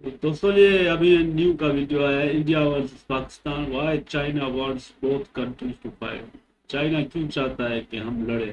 तो दोस्तों ये अभी न्यू का वीडियो आया है, India versus Pakistan, why China wants both countries to fight. China क्यों चाहता है कि हम लड़े?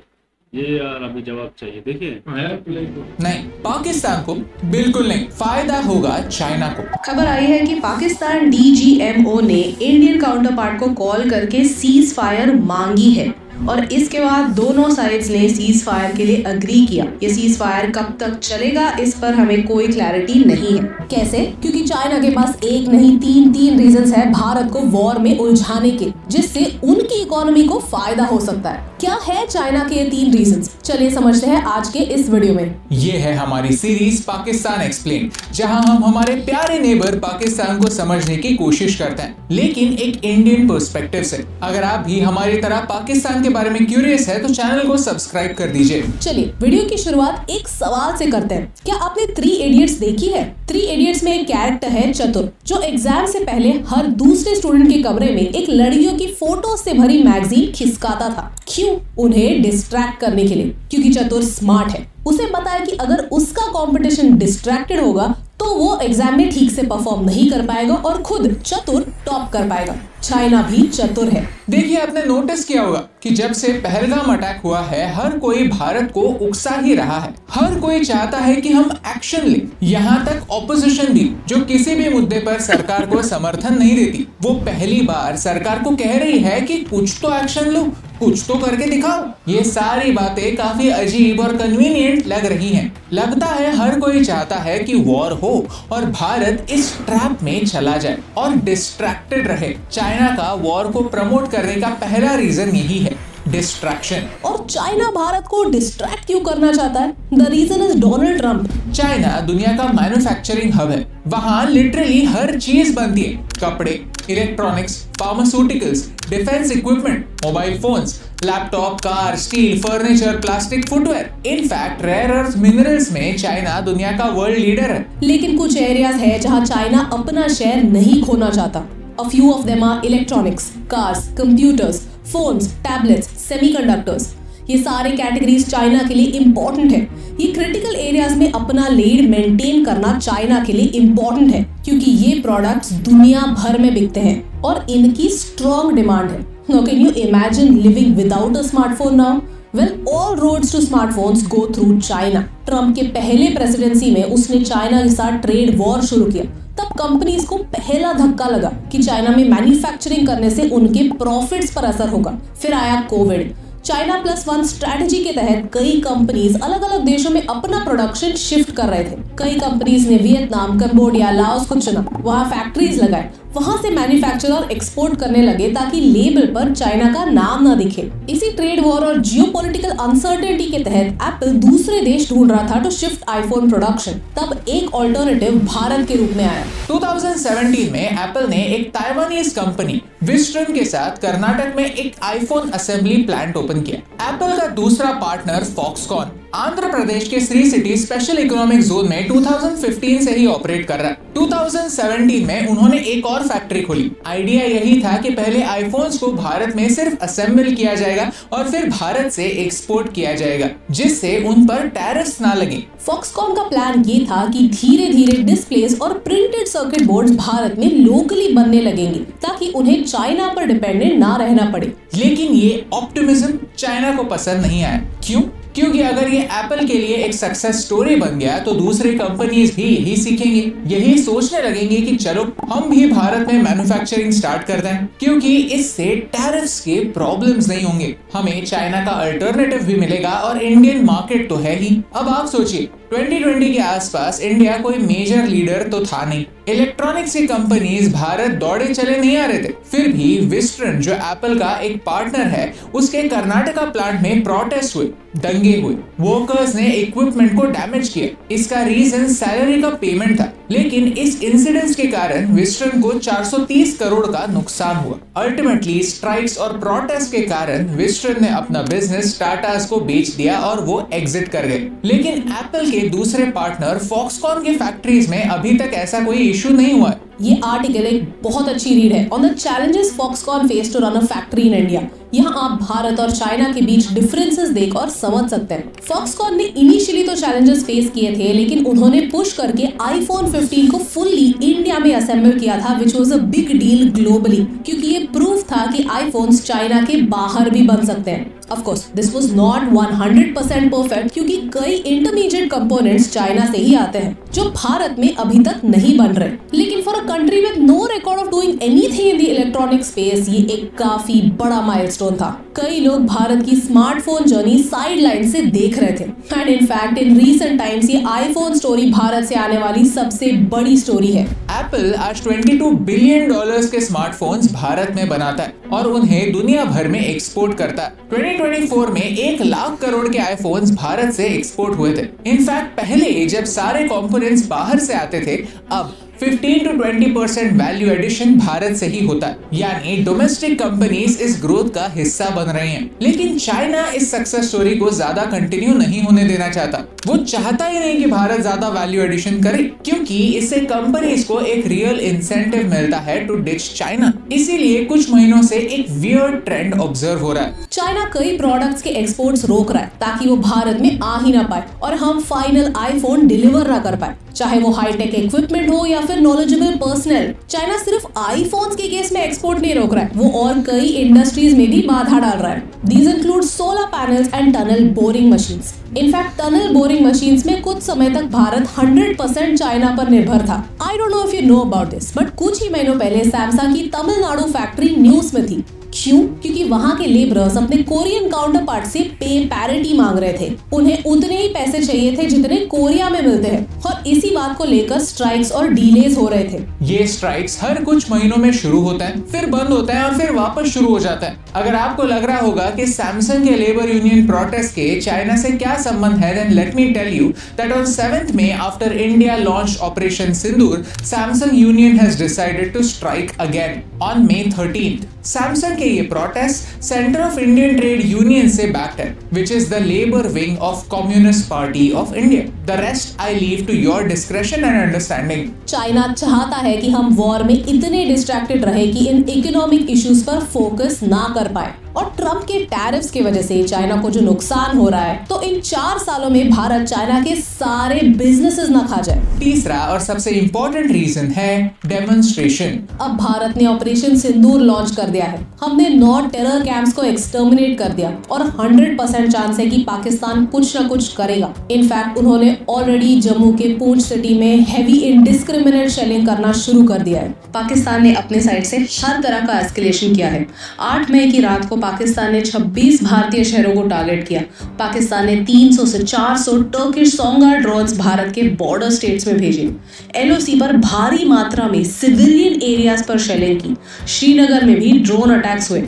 ये यार हमें जवाब चाहिए। देखिए नहीं, पाकिस्तान को बिल्कुल नहीं फायदा होगा चाइना को। खबर आई है कि पाकिस्तान डीजीएमओ ने इंडियन काउंटर पार्ट को कॉल करके सीज फायर मांगी है और इसके बाद दोनों साइड्स ने सीज फायर के लिए अग्री किया। ये सीज फायर कब तक चलेगा इस पर हमें कोई क्लैरिटी नहीं है। कैसे? क्योंकि चाइना के पास एक नहीं तीन रीजंस है भारत को वॉर में उलझाने के, जिससे उनकी इकोनॉमी को फायदा हो सकता है। क्या है चाइना के ये 3 रीजंस? चलिए समझते हैं आज के इस वीडियो में। ये है हमारी सीरीज पाकिस्तान एक्सप्लेन, जहां हम हमारे प्यारे नेबर पाकिस्तान को समझने की कोशिश करते हैं, लेकिन एक इंडियन पर्सपेक्टिव से। अगर आप भी हमारी तरह पाकिस्तान के बारे में क्यूरियस है तो चैनल को सब्सक्राइब कर दीजिए। चलिए वीडियो की शुरुआत एक सवाल से करते हैं। क्या आपने 3 इडियट्स देखी है? 3 इडियट्स में एक कैरेक्टर है चतुर, जो एग्जाम से पहले हर दूसरे स्टूडेंट के कमरे में एक लड़कियों की फोटो से भरी मैगजीन खिसकाता था। क्यों? उन्हें डिस्ट्रैक्ट करने के लिए। क्योंकि चतुर स्मार्ट है, उसे पता है कि अगर उसका कंपटीशन डिस्ट्रैक्टेड होगा तो वो एग्जाम में ठीक से परफॉर्म नहीं कर पाएगा और खुद चतुर टॉप कर पाएगा। चाइना भी चतुर है। देखिए, आपने नोटिस किया होगा कि जब से पहलगाम अटैक हुआ है हर कोई भारत को उकसा ही रहा है। हर कोई चाहता है कि हम एक्शन लें। यहाँ तक ऑपोजिशन भी, जो किसी भी मुद्दे पर सरकार को समर्थन नहीं देती, वो पहली बार सरकार को कह रही है कि कुछ तो एक्शन लो, कुछ तो करके दिखाओ। ये सारी बातें काफी अजीब और कन्वीनियंट लग रही हैं। लगता है हर कोई चाहता है कि वॉर हो और भारत इस ट्रैप में चला जाए और डिस्ट्रैक्टेड रहे। चाइना का वॉर को प्रमोट करने का पहला रीजन यही है, डिस्ट्रैक्शन। और चाइना भारत को डिस्ट्रैक्ट क्यों करना चाहता है? The reason is Donald Trump. China दुनिया का मैन्युफैक्चरिंग हब है। वहाँ लिटरली हर चीज बनती है, कपड़े, electronics, pharmaceuticals, defence equipment, mobile phones, laptop, car, steel, furniture, plastic, footwear. In fact rare earth minerals में चाइना दुनिया का वर्ल्ड लीडर है। लेकिन कुछ एरियाज है जहाँ चाइना अपना शेयर नहीं खोना चाहता। A few of them are electronics, cars, computers, phones, tablets, semiconductors. ये सारे कैटेगरीज चाइना के लिए इम्पोर्टेंट है। ये क्रिटिकल एरियाज में अपना लीड मेंटेन करना चाइना के लिए इम्पोर्टेंट है, क्योंकि ये प्रोडक्ट्स दुनिया भर में बिकते हैं और इनकी स्ट्रॉन्ग डिमांड है। Now can you imagine living without a smartphone now? Well, all roads to smartphones go through China. Trump के पहले प्रेसिडेंसी में उसने चाइना के साथ ट्रेड वॉर शुरू किया। तब कंपनीज को पहला धक्का लगा कि चाइना में मैन्युफैक्चरिंग करने से उनके प्रॉफिट्स पर असर होगा। फिर आया कोविड। चाइना प्लस 1 स्ट्रैटेजी के तहत कई कंपनीज अलग अलग देशों में अपना प्रोडक्शन शिफ्ट कर रहे थे। कई कंपनीज ने वियतनाम, कंबोडिया, लाओस को चुना, वहां फैक्ट्रीज लगाए, वहां से मैन्युफैक्चर और एक्सपोर्ट करने लगे ताकि लेबल पर चाइना का नाम ना दिखे। इसी ट्रेड वॉर और जियोपॉलिटिकल अनसर्टेनिटी के तहत एप्पल दूसरे देश ढूंढ रहा था टू शिफ्ट आईफोन प्रोडक्शन। तब एक ऑल्टरनेटिव भारत के रूप में आया। 2017 में एप्पल ने एक ताइवानीज कंपनी विस्ट्रन के साथ कर्नाटक में एक आईफोन असेंबली प्लांट ओपन किया। एप्पल का दूसरा पार्टनर फॉक्सकॉन आंध्र प्रदेश के Shri city special economic zone में 2015 से ही ऑपरेट कर रहा है। 2017 में उन्होंने एक और फैक्ट्री खोली। आइडिया यही था कि पहले आईफोन्स को भारत में सिर्फ असेंबल किया जाएगा और फिर भारत से एक्सपोर्ट किया जाएगा, जिससे उन पर टैरिफ्स ना लगे। फॉक्सकॉन का प्लान ये था कि धीरे धीरे डिस्प्लेस और प्रिंटेड सर्किट बोर्ड्स भारत में लोकली बनने लगेंगे ताकि उन्हें चाइना पर डिपेंडेंट ना रहना पड़े। लेकिन ये ऑप्टिमिज्म चाइना को पसंद नहीं आया। क्यों? क्योंकि अगर ये एप्पल के लिए एक सक्सेस स्टोरी बन गया तो दूसरी कंपनीज भी यही सीखेंगे, यही सोचने लगेंगे कि चलो हम भी भारत में मैन्युफैक्चरिंग स्टार्ट कर दें, क्योंकि इससे टैरिफ्स के प्रॉब्लम्स नहीं होंगे, हमें चाइना का अल्टरनेटिव भी मिलेगा और इंडियन मार्केट तो है ही। अब आप सोचिए 2020 के आसपास इंडिया कोई मेजर लीडर तो था नहीं। इलेक्ट्रॉनिक्स की कंपनीज भारत दौड़े चले नहीं आ रहे थे। फिर भी विस्ट्रन, जो एप्पल का एक पार्टनर है, उसके कर्नाटका प्लांट में प्रोटेस्ट हुए, दंगे हुए, वर्कर्स ने इक्विपमेंट को डैमेज किया। इसका रीजन सैलरी का पेमेंट था, लेकिन इस इंसिडेंट के कारण विस्ट्रन को 430 करोड़ का नुकसान हुआ। अल्टीमेटली स्ट्राइक्स और प्रोटेस्ट के कारण विस्ट्रन ने अपना बिजनेस टाटास को बेच दिया और वो एग्जिट कर गए। लेकिन एप्पल के दूसरे पार्टनर फॉक्सकॉन के फैक्ट्रीज में अभी तक ऐसा कोई इशू नहीं हुआ है। ये आर्टिकल एक बहुत अच्छी रीड है on the challenges Foxconn face to run a factory in India. यहाँ आप भारत और चाइना के बीच डिफरेंसेस देख और समझ सकते हैं। फॉक्सकॉन ने इनिशियली तो चैलेंजेस फेस किए थे, लेकिन उन्होंने पुश करके आईफोन 15 को फुल्ली इंडिया में असेंबल किया था, which was a big deal globally, क्योंकि ये प्रूफ था कि आईफोन्स चाइना के बाहर भी बन सकते हैं। Of course, this was not 100% perfect, क्योंकि कई इंटरमीडिएट कंपोनेंट्स चाइना से ही आते हैं जो भारत में अभी तक नहीं बन रहे। लेकिन for a country with no record of doing anything in the electronic space, ये एक काफी बड़ा माइलस्टोन था। कई लोग भारत की स्मार्टफोन जर्नी साइडलाइन से देख रहे थे, and in fact in recent times ये आईफोन स्टोरी भारत से आने वाली सबसे बड़ी स्टोरी है। एप्पल आज $22 बिलियन के स्मार्टफोन्स भारत में बनाता है और उन्हें दुनिया भर में एक्सपोर्ट करता है। 2024 में 1 लाख करोड़ के आईफोन्स भारत से एक्सपोर्ट हुए थे। इनफैक्ट पहले जब सारे कंपोनेंट्स बाहर से आते थे, अब 15 to 20% वैल्यू एडिशन भारत से ही होता है, यानी डोमेस्टिक कंपनीज इस ग्रोथ का हिस्सा बन रही हैं। लेकिन चाइना इस सक्सेस स्टोरी को ज्यादा कंटिन्यू नहीं होने देना चाहता। वो चाहता ही नहीं कि भारत ज्यादा वैल्यू एडिशन करे, क्योंकि इससे कंपनीज को एक रियल इंसेंटिव मिलता है टू डिच चाइना। इसीलिए कुछ महीनों से एक वियर्ड ट्रेंड ऑब्जर्व हो रहा है। चाइना कई प्रोडक्ट्स के एक्सपोर्ट्स रोक रहा है ताकि वो भारत में आ ही ना पाए और हम फाइनल आईफोन डिलीवर ना कर पाए, चाहे वो हाईटेक इक्विपमेंट हो या फिर नॉलेजेबल पर्सनल। चाइना सिर्फ आईफोन्स के केस में एक्सपोर्ट नहीं रोक रहा है, वो और कई इंडस्ट्रीज में भी बाधा डाल रहा है। These include solar panels and tunnel boring machines. In fact tunnel boring machines में कुछ समय तक भारत 100% चाइना पर निर्भर था। I don't know if you know about this, but कुछ ही महीनों पहले सैमसंग की तमिलनाडु फैक्ट्री न्यूज में थी। क्यों? क्योंकि वहाँ के लेबरर्स अपने कोरियन काउंटर पार्ट से पे पैरिटी मांग रहे थे। उन्हें उतने ही पैसे चाहिए थे जितने कोरिया में मिलते हैं, और इसी बात को लेकर स्ट्राइक्स और डिलेज हो रहे थे। ये स्ट्राइक्स हर कुछ महीनों में शुरू होता है, फिर बंद होता है और फिर वापस शुरू हो जाता है। अगर आपको लग रहा होगा कि सैमसंग के लेबर यूनियन प्रोटेस्ट के चाइना से क्या संबंध है, then let me tell you that on 7th May, after India launched Operation Sindoor, Samsung Union has decided to strike again on May 13th. Samsung के ये protest Centre of Indian trade union से backed है, which is the labour wing of Communist Party of India. The rest I leave to your discretion and understanding. China चाहता है कि हम war में इतने डिस्ट्रैक्टेड रहे कि इन इकोनॉमिक इश्यूज पर फोकस ना कर पाए, और ट्रम्प के टैरिफ्स की वजह से चाइना को जो नुकसान हो रहा है, तो इन 4 सालों में भारत चाइना के सारे बिजनेसेस ना खा जाए। तीसरा और सबसे इंपॉर्टेंट रीजन है डेमोन्स्ट्रेशन। अब भारत ने ऑपरेशन सिंदूर लॉन्च कर दिया है। हमने 9 टेरर कैंप्स को एक्सटर्मिनेट कर दिया और 100% चांस है कि पाकिस्तान कुछ न कुछ करेगा। इनफैक्ट उन्होंने ऑलरेडी जम्मू के पूंछ सिटी में हैवी इंडिस्क्रिमिनेट शेलिंग करना शुरू कर दिया है। पाकिस्तान ने अपने साइड से हर तरह का एस्केलेशन किया है। 8 मई की रात को पाकिस्तान ने 26 भारतीय शहरों को टारगेट किया। पाकिस्तान ने 300 से 400 टर्किश सोंगार ड्रोन्स भारत के बॉर्डर स्टेट्स में भेजे। एलओसी पर भारी मात्रा में सिविलियन एरियाज पर शेलिंग की। श्रीनगर में भी ड्रोन अटैक्स हुए।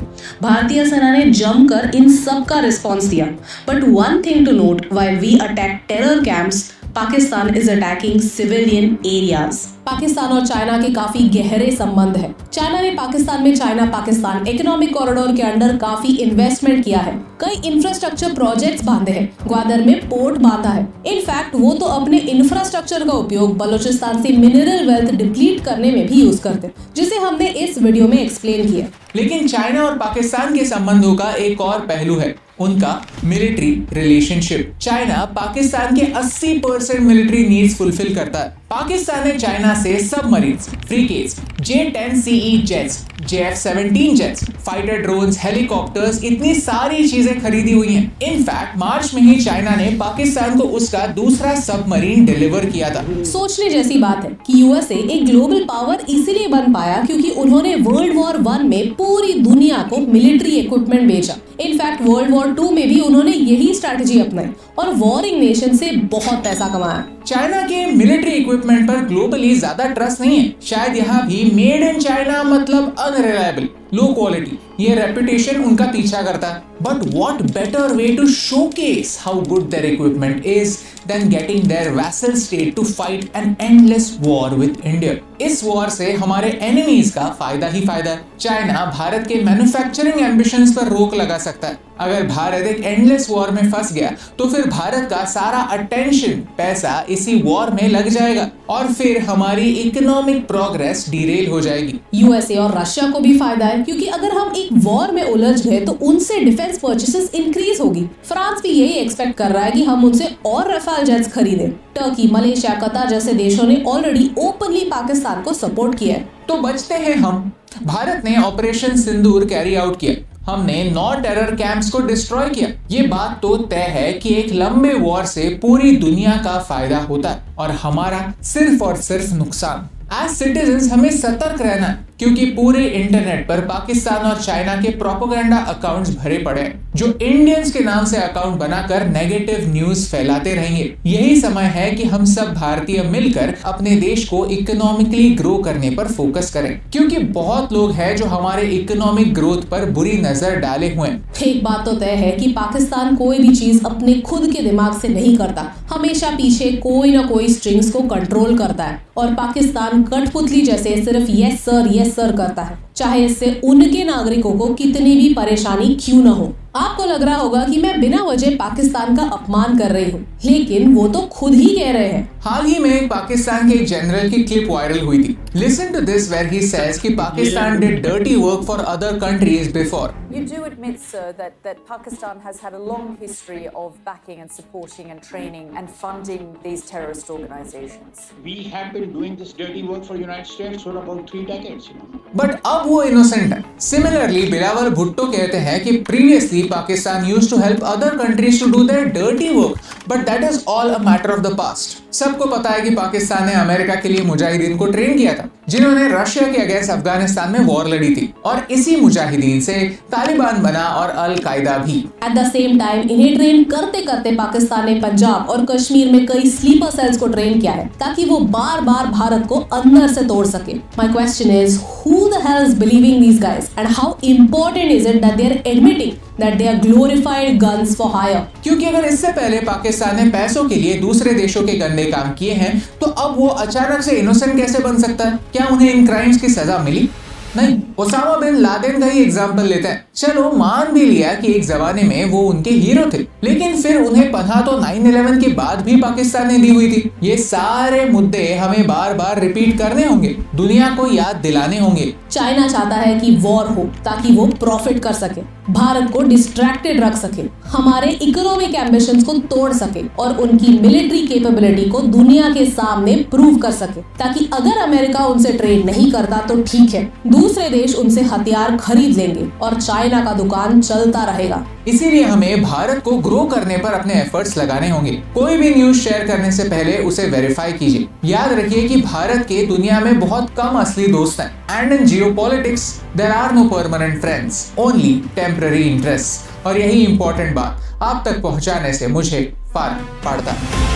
भारतीय सेना ने जमकर इन सब का रिस्पॉन्स दिया। But one thing to note, while we attack terror camps, Pakistan is attacking civilian areas. Pakistan और चाइना के काफी गहरे संबंध है। चाइना ने पाकिस्तान में चाइना पाकिस्तान इकोनॉमिक कॉरिडोर के अंडर काफी इन्वेस्टमेंट किया है। कई इंफ्रास्ट्रक्चर प्रोजेक्ट्स बांधे हैं। ग्वादर में पोर्ट बांधा है। इनफैक्ट वो तो अपने इंफ्रास्ट्रक्चर का उपयोग बलूचिस्तान से मिनरल वेल्थ डिप्लीट करने में भी यूज करते, जिसे हमने इस वीडियो में एक्सप्लेन किया। लेकिन चाइना और पाकिस्तान के संबंधों का एक और पहलू है, उनका मिलिट्री रिलेशनशिप। चाइना पाकिस्तान के 80% मिलिट्री नीड्स फुलफिल करता है। पाकिस्तान ने चाइना से submarines, frigates, J-10CE jets, JF-17 jets, fighter drones, helicopters, इतनी सारी चीजें खरीदी हुई हैं। इनफैक्ट मार्च में ही चाइना ने पाकिस्तान को उसका दूसरा सबमरीन डिलीवर किया था। सोचने जैसी बात है कि यूएसए एक ग्लोबल पावर इसीलिए बन पाया क्योंकि उन्होंने वर्ल्ड वॉर 1 में पूरी दुनिया को मिलिट्री इक्विपमेंट बेचा। इनफैक्ट वर्ल्ड वॉर 2 में भी उन्होंने यही स्ट्रैटेजी अपनाई और वॉरिंग नेशन से बहुत पैसा कमाया। चाइना के मिलिट्री इक्विपमेंट पर ग्लोबली ज्यादा ट्रस्ट नहीं है। शायद यहाँ भी मेड इन चाइना मतलब अनरिलायबल, लो क्वालिटी, ये रेपुटेशन उनका पीछा करता है। But what better way to showcase how good their equipment is than getting their vassal state to fight an endless war with India. इस वॉर से हमारे enemies का फायदा ही फायदा है। चाइना भारत के मैन्युफैक्चरिंग एम्बिशंस पर रोक लगा सकता है, अगर भारत एक एंडलेस वॉर में फंस गया तो फिर भारत का सारा अटेंशन, पैसा इसी वॉर में लग जाएगा और फिर हमारी इकोनॉमिक प्रोग्रेस डिरेल हो जाएगी। यूएसए और रशिया को भी फायदा है, क्योंकि अगर हम एक वॉर में उलझ गए तो उनसे डिफेंस परचेसेस इंक्रीज होगी। फ्रांस भी यही एक्सपेक्ट कर रहा है कि हम उनसे और रफाल जेट्स खरीदें। टर्की, मलेशिया, कतर जैसे देशों ने ऑलरेडी ओपनली पाकिस्तान को सपोर्ट किया है। तो बचते हैं हम। भारत ने ऑपरेशन सिंदूर कैरी आउट किया, हमने 9 टेरर कैंप्स को डिस्ट्रॉय किया। ये बात तो तय है कि एक लंबे वॉर से पूरी दुनिया का फायदा होता है और हमारा सिर्फ और सिर्फ नुकसान। एज सिटीजन्स हमें सतर्क रहना है, क्योंकि पूरे इंटरनेट पर पाकिस्तान और चाइना के प्रोपेगेंडा अकाउंट्स भरे पड़े हैं जो इंडियंस के नाम से अकाउंट बनाकर नेगेटिव न्यूज फैलाते रहेंगे। यही समय है कि हम सब भारतीय मिलकर अपने देश को इकोनॉमिकली ग्रो करने पर फोकस करें, क्योंकि बहुत लोग हैं जो हमारे इकोनॉमिक ग्रोथ पर बुरी नजर डाले हुए हैं। एक बात तो तय है कि पाकिस्तान कोई भी चीज अपने खुद के दिमाग से नहीं करता, हमेशा पीछे कोई ना कोई स्ट्रिंग्स को कंट्रोल करता है और पाकिस्तान कठपुतली जैसे सिर्फ यस सर करता है, चाहे इससे उनके नागरिकों को कितनी भी परेशानी क्यों न हो। आपको लग रहा होगा कि मैं बिना वजह पाकिस्तान का अपमान कर रही हूँ, लेकिन वो तो खुद ही कह रहे हैं। हाल ही में पाकिस्तान के जनरल की क्लिप वायरल हुई थी। Listen to this where he says कि Pakistan did dirty work for other countries before. You do admit, sir, that Pakistan has had a long history of backing and supporting and training and funding these terrorist organizations. We have been doing this dirty work for United States for about 3 decades. But अब वो innocent है। Similarly Bilawal Bhutto कहते हैं कि previously Pakistan used to help other countries to do their dirty work, but that is all a matter of the past. सबको पता है कि पाकिस्तान ने अमेरिका के लिए मुजाहिदीन को ट्रेन किया था, जिन्होंने रशिया के अगेंस्ट अफगानिस्तान में वॉर लड़ी थी, और इसी मुजाहिदीन से तालिबान बना और अल कायदा भी। एट द सेम टाइम इन्हें ट्रेन करते करते पाकिस्तान ने पंजाब और कश्मीर में कई स्लीपर सेल्स को ट्रेन किया है, ताकि वो बार बार भारत को अंदर से तोड़ सके। My question is, who the hell is believing these guys and how important is it that they are admitting that they are glorified guns for hire? क्योंकि अगर इससे पहले पाकिस्तान ने पैसों के लिए दूसरे देशों के गंदे काम किए हैं, तो अब वो अचानक से इनोसेंट कैसे बन सकता है? क्या उन्हें इन क्राइम्स की सजा मिली? नहीं। ओसामा बिन लादेन का ही एग्जाम्पल लेते हैं। चलो मान भी लिया कि एक जमाने में वो उनके हीरो थे, लेकिन फिर उन्हें पनाह तो 9/11 के बाद भी पाकिस्तान ने दी हुई थी। ये सारे मुद्दे हमें बार बार रिपीट करने होंगे, दुनिया को याद दिलाने होंगे। चाइना चाहता है कि वॉर हो ताकि वो प्रॉफिट कर सके, भारत को डिस्ट्रैक्टेड रख सके, हमारे इकोनॉमिक एम्बिशंस को तोड़ सके और उनकी मिलिट्री कैपेबिलिटी को दुनिया के सामने प्रूव कर सके, ताकि अगर अमेरिका उनसे ट्रेड नहीं करता तो ठीक है, दूसरे देश उनसे हथियार खरीद लेंगे और चाइना का दुकान चलता रहेगा। इसीलिए हमें भारत को ग्रो करने पर अपने एफर्ट्स लगाने होंगे। कोई भी न्यूज शेयर करने से पहले उसे वेरीफाई कीजिए। याद रखिए कि भारत के दुनिया में बहुत कम असली दोस्त हैं, and in geopolitics there are no permanent friends, only temporary interest. और यही इंपॉर्टेंट बात आप तक पहुंचाने से मुझे फर्क पड़ता है।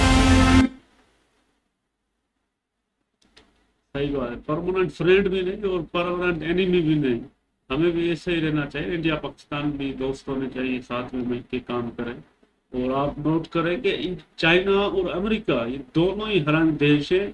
सही बात है, परमानेंट फ्रेंड भी नहीं और परमानेंट एनिमी भी नहीं। हमें भी ऐसे ही रहना चाहिए। इंडिया पाकिस्तान भी दोस्त होने चाहिए, साथ में मिलकर काम करें। और आप नोट करें कि चाइना और अमेरिका ये दोनों ही हरामी देश है,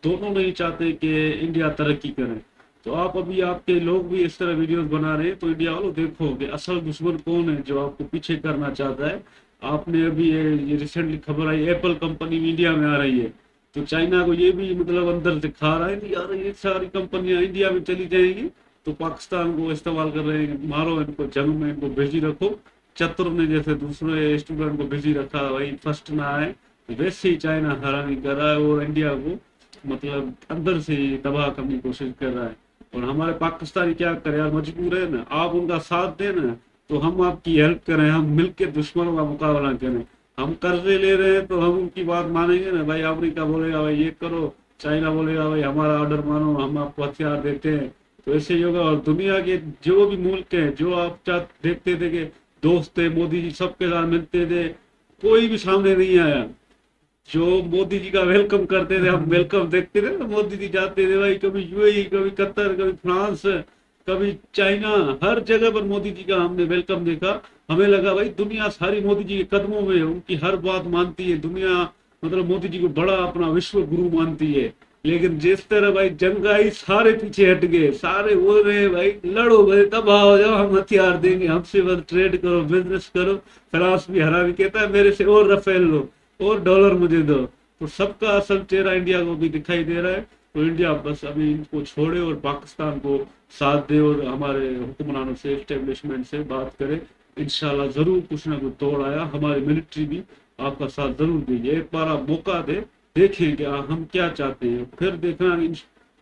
दोनों नहीं चाहते कि इंडिया तरक्की करे। तो आप अभी आपके लोग भी इस तरह वीडियोस बना रहे हैं, तो इंडिया वालों देखो कि असल दुश्मन कौन है जो आपको पीछे करना चाहता है। आपने अभी ये रिसेंटली खबर आई, एप्पल कंपनी भी इंडिया में आ रही है, तो चाइना को ये भी मतलब अंदर से खा रहा है यार, ये सारी कंपनियां इंडिया में चली जाएंगी तो पाकिस्तान को इस्तेमाल कर रहे हैं, मारो इनको, जंग में इनको बिजी रखो। चतुर ने जैसे दूसरे स्टूडेंट को बिजी रखा, वही फर्स्ट ना आए, वैसे ही चाइना हरामी कर रहा है और इंडिया को मतलब अंदर से तबाह करने की कोशिश कर रहा है। और हमारे पाकिस्तानी क्या करें यार, मजबूर है ना, आप उनका साथ देना तो हम आपकी हेल्प करें, हम मिलकर दुश्मनों का मुकाबला करें। हम कर्जे ले रहे हैं तो हम उनकी बात मानेंगे ना भाई। अमेरिका बोलेगा भाई ये करो, चाइना बोलेगा भाई हमारा ऑर्डर मानो, हम आपको हथियार देते हैं, तो ऐसे ही होगा। और दुनिया के जो भी मुल्क हैं जो आप देखते थे कि दोस्त थे, मोदी जी सबके साथ मिलते थे, कोई भी सामने नहीं आया। जो मोदी जी का वेलकम करते थे, हम वेलकम देखते थे, मोदी जी जाते थे भाई, कभी यूएई, कभी कतर, कभी फ्रांस, कभी चाइना, हर जगह पर मोदी जी का हमने वेलकम देखा। हमें लगा भाई दुनिया सारी मोदी जी के कदमों में, उनकी हर बात मानती है दुनिया, मतलब मोदी जी को बड़ा अपना विश्व गुरु मानती है। लेकिन जिस तरह भाई जंग आई सारे पीछे हट गए, सारे बोल रहे हैं भाई लड़ो भाई तबाह हो जाओ, हम हथियार देंगे, हमसे बस ट्रेड करो, बिजनेस करो। फ्रांस भी हरा भी कहता है मेरे से और रफेल लो और डॉलर मुझे दो। तो सबका असल चेहरा इंडिया को भी दिखाई दे रहा है। तो इंडिया बस अभी इनको छोड़े और पाकिस्तान को साथ दे और हमारे हुक्मरानों से, एस्टेब्लिशमेंट से बात करे। इंशाल्लाह जरूर कुछ ना कुछ तोड़ आया। हमारी मिलिट्री भी आपका साथ जरूर देगी। एक बार आप मौका दे, देखेंगे हम क्या चाहते हैं, फिर देखना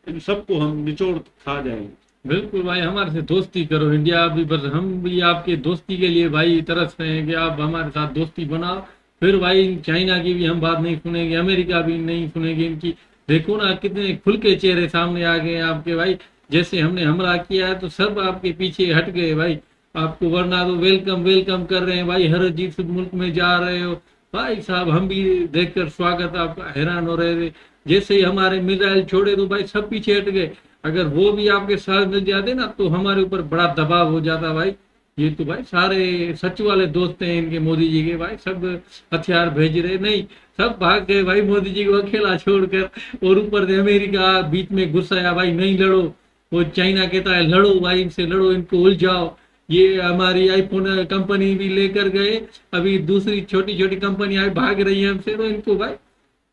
इन सबको हम निचोड़ खा जाएंगे। बिल्कुल भाई, हमारे से दोस्ती करो इंडिया भी, बस हम भी आपके दोस्ती के लिए भाई तरस रहे हैं कि आप हमारे साथ दोस्ती बनाओ। फिर भाई चाइना की भी हम बात नहीं सुनेंगे, अमेरिका भी नहीं सुनेंगे इनकी। देखो ना कितने खुल के चेहरे सामने आ गए आपके भाई। जैसे हमने हमला किया है तो सब आपके पीछे हट गए भाई आपको, वरना तो वेलकम वेलकम कर रहे हैं भाई। हर अजीब मुल्क में जा रहे हो भाई साहब, हम भी देखकर स्वागत आपका हैरान हो रहे थे। जैसे ही हमारे मिसाइल छोड़े तो भाई सब पीछे हट गए। अगर वो भी आपके साथ मिल जाते ना तो हमारे ऊपर बड़ा दबाव हो जाता भाई। ये तो भाई सारे सच वाले दोस्त हैं इनके, मोदी जी के भाई। सब हथियार भेज रहे नहीं, सब भाग गए भाई मोदी जी को अकेला छोड़कर। और ऊपर से अमेरिका बीच में घुसाया भाई, नहीं लड़ो। वो चाइना कहता है लड़ो भाई, इनसे लड़ो, इनको उलझाओ। ये हमारी आईफोन कंपनी भी लेकर गए, अभी दूसरी छोटी छोटी कंपनियां भाग रही है हमसे। तो इनको भाई,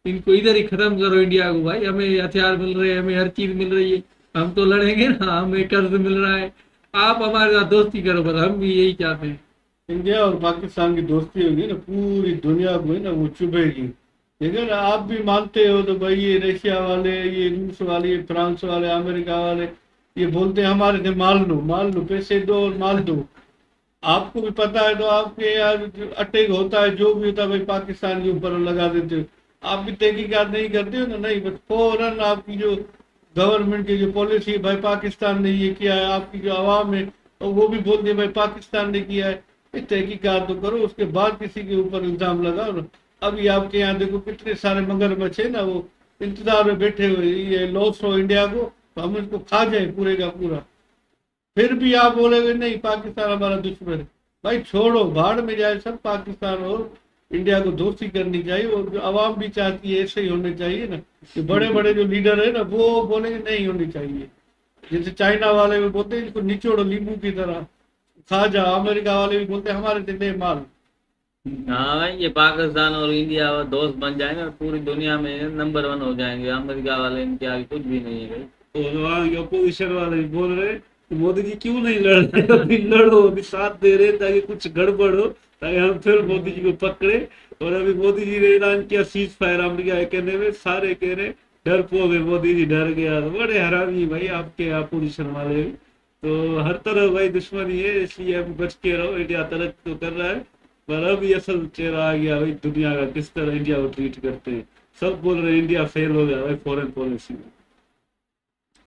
इनको इधर ही खत्म करो इंडिया को भाई। हमें हथियार मिल रहे हैं, हमें हर चीज मिल रही है, हम तो लड़ेंगे ना। हमें कर्ज मिल रहा है, आप हमारे साथ दोस्ती करो बस, हम भी यही चाहते हैं। इंडिया और पाकिस्तान की दोस्ती होगी ना, पूरी दुनिया को ना वो चुभेगी। ठीक है ना, आप भी मानते हो तो भाई ये रशिया वाले, ये रूस वाले, ये फ्रांस वाले, अमेरिका वाले ये बोलते हैं हमारे से माल लो, पैसे दो और माल दो। आपको भी पता है तो आपके यार अटैक होता है, जो भी होता है भाई पाकिस्तान के ऊपर लगा देते हो। आप भी तहकीकात नहीं करते हो ना, नहीं, बस फौरन आपकी जो गवर्नमेंट की जो पॉलिसी भाई पाकिस्तान ने ये किया है, आपकी जो आवाम है और वो भी बोलते हैं भाई पाकिस्तान ने किया है। तहकीकात तो करो, उसके बाद किसी के ऊपर इल्जाम लगाओ ना। अभी आपके यहाँ देखो कितने सारे मगरमच्छ है ना, वो इंतजार में बैठे हुए, ये लॉस हो इंडिया को तो हम इसको खा जाए पूरे का पूरा। फिर भी आप बोलेगे नहीं पाकिस्तान हमारा दुश्मन है। भाई छोड़ो, भाड़ में जाए सब। पाकिस्तान और इंडिया को दोस्ती करनी चाहिए और जो आवाम भी चाहती है ऐसे ही होने चाहिए ना। कि बड़े बड़े जो लीडर है ना वो बोलेंगे नहीं होनी चाहिए, जैसे चाइना वाले भी बोलते हैं इसको निचोड़ो नींबू की तरह खा जा। अमेरिका वाले भी बोलते हैं हमारे से ले माल। हाँ भाई, ये पाकिस्तान और इंडिया और दोस्त बन जाएंगे और पूरी दुनिया में नंबर 1 हो जाएंगे। अमेरिका वाले इनके आगे कुछ भी नहीं है भाई। और वहाँ अपोजिशन वाले भी बोल रहे तो मोदी जी क्यों नहीं लड़ रहे, अभी लड़ो, अभी साथ दे रहे ताकि कुछ गड़बड़ हो, ताकि हम फिर मोदी जी को पकड़े। और अभी मोदी जी ने ऐलान किया सीज फायर अमेरिका कहने में, सारे कह रहे डरपोक है, मोदी जी डर गया। तो बड़े हरामी भाई आपके अपोजिशन वाले भी। तो हर तरह भाई दुश्मनी है, इसलिए अब बच के रहो। इंडिया तरक्की तो कर रहा है पर अभी असल चेहरा आ गया भाई दुनिया का, किस तरह इंडिया को ट्रीट करते हैं। सब बोल रहे हैं इंडिया फेल हो गया भाई फॉरेन पॉलिसी में।